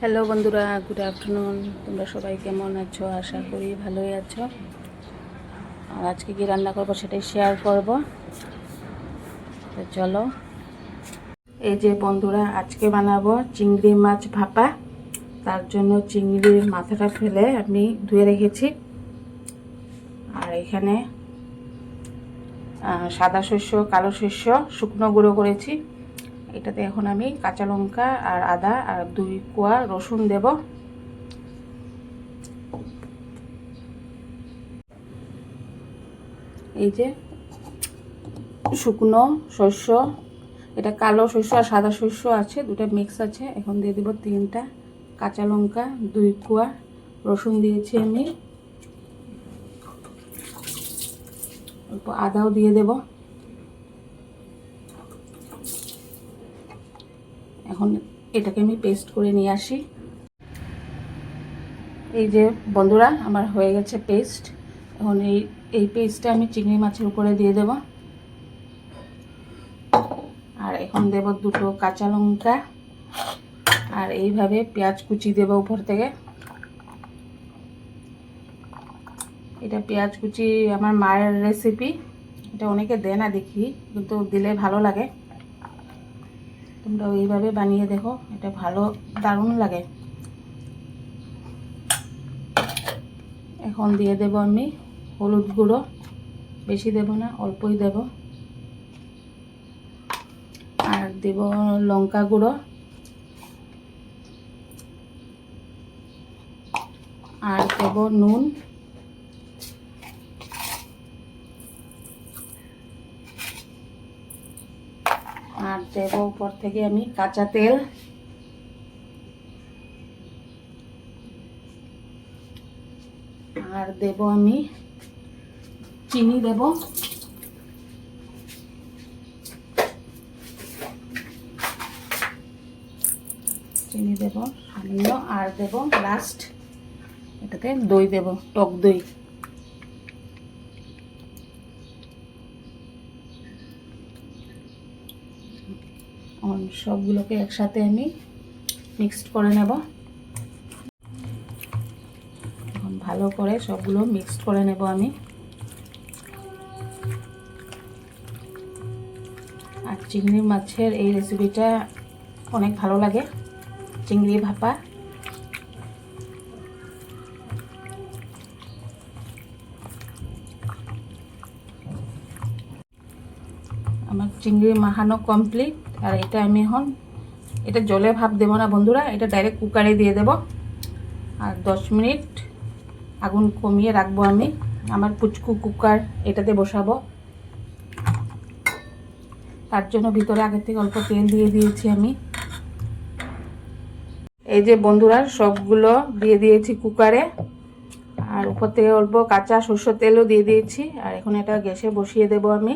Hello বন্ধুরা, good afternoon. তোমরা সবাই কেমন আছো? আশা করি ভালোই আছো। আর আজকে কি রান্না করবো সেটাই শেয়ার করব। তো চলো। এই যে বন্ধুরা, আজকে বানাবো চিংড়ি মাছ ভাপা। তার জন্য চিংড়ির মাথাটা ফেলে আমি ধুয়ে রেখেছি। আর এখানে সাদা শস্য, কালো শস্য শুকনো গুঁড়ো করেছি। এটাতে এখন আমি কাঁচা লঙ্কা আর আদা আর 2 কোয়া রসুন দেব। এই যে শুকনো শস্য, এটা কালো শস্য আর সাদা শস্য আছে, দুটো মিক্স আছে। এখন দিয়ে দেব 3টা কাঁচা লঙ্কা, 2 কোয়া রসুন দিয়েছি আমি, অল্প আদাও দিয়ে দেব। এখন এটাকে আমি পেস্ট করে নিয়ে আসি। এই যে বন্ধুরা, আমার হয়ে গেছে পেস্ট। এখন এই পেস্টটা আমি চিংড়ি মাছের উপরে দিয়ে দেব। আর এখন দেব 2টো কাঁচা লঙ্কা, আর এইভাবে পেঁয়াজ কুচি দেব উপর থেকে। এটা পেঁয়াজ কুচি আমার মায়ের রেসিপি, এটা অনেকে দেয় না দেখি, কিন্তু দিলে ভালো লাগে। তোমরা এইভাবে বানিয়ে দেখো, এটা ভালো, দারুণ লাগে। এখন দিয়ে দেব আমি হলুদ গুঁড়ো, বেশি দেব না, অল্পই দেব। আর দেব লঙ্কা গুঁড়ো, আর দেব নুন, আর দেব উপর থেকে আমি কাঁচা তেল। আর দেব আমি চিনি দেব, চিনি দেব সামান্য। আর দেব লাস্ট এটাতে দই দেব, টক দই। সবগুলোকে একসাথে আমি মিক্সড করে নেব। এখন ভালো করে সবগুলো মিক্সড করে নেব আমি। আর চিংড়ি মাছের এই রেসিপিটা অনেক ভালো লাগে, চিংড়ি ভাপা। আমার চিংড়ি মাখানো কমপ্লিট। আর এটা আমি এখন, এটা জলে ভাপ দেবো না বন্ধুরা, এটা ডাইরেক্ট কুকারে দিয়ে দেব। আর 10 মিনিট আগুন কমিয়ে রাখবো আমি। আমার পুচকু কুকার, এটাতে বসাবো। তার জন্য ভিতরে আগে থেকে অল্প তেল দিয়ে দিয়েছি আমি। এই যে বন্ধুরা, সবগুলো দিয়ে দিয়েছি কুকারে। আর উপর থেকে অল্প কাঁচা সরষের তেলও দিয়ে দিয়েছি। আর এখন এটা গ্যাসে বসিয়ে দেব আমি।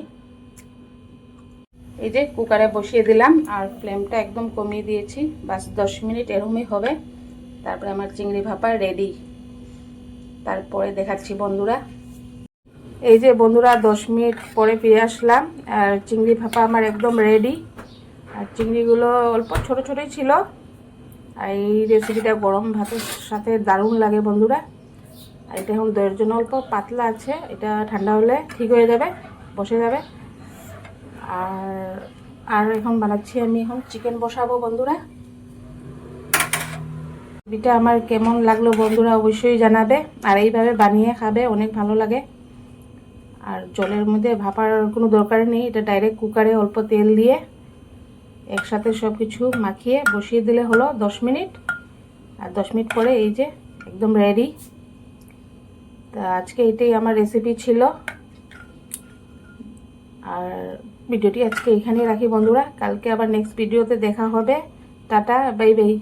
এই যে কুকারে বসিয়ে দিলাম, আর ফ্লেমটা একদম কমিয়ে দিয়েছি। বাস 10 মিনিট এরকমই হবে, তারপরে আমার চিংড়ি ভাপা রেডি। তারপরে দেখাচ্ছি বন্ধুরা। এই যে বন্ধুরা, 10 মিনিট পরে ফিরে আসলাম, আর চিংড়ি ভাপা আমার একদম রেডি। আর চিংড়িগুলো অল্প ছোট ছোটই ছিল। আর এই রেসিপিটা গরম ভাতের সাথে দারুণ লাগে বন্ধুরা। আর এটা এখন দইয়ের জন্য অল্প পাতলা আছে, এটা ঠান্ডা হলে ঠিক হয়ে যাবে, বসে যাবে। আর এখন বানাচ্ছি আমি, এখন চিকেন বসাবো বন্ধুরা। এটা আমার কেমন লাগলো বন্ধুরা অবশ্যই জানাবে। আর এইভাবে বানিয়ে খাবে, অনেক ভালো লাগে। আর জলের মধ্যে ভাপার কোনো দরকার নেই, এটা ডাইরেক্ট কুকারে অল্প তেল দিয়ে একসাথে সব কিছু মাখিয়ে বসিয়ে দিলে হলো 10 মিনিট। আর 10 মিনিট পরে এই যে একদম রেডি। তা আজকে এটাই আমার রেসিপি ছিল। আর ভিডিওটি আজকে এখানেই রাখি বন্ধুরা, কালকে আবার নেক্সট ভিডিওতে দেখা হবে। Tata, bye bye.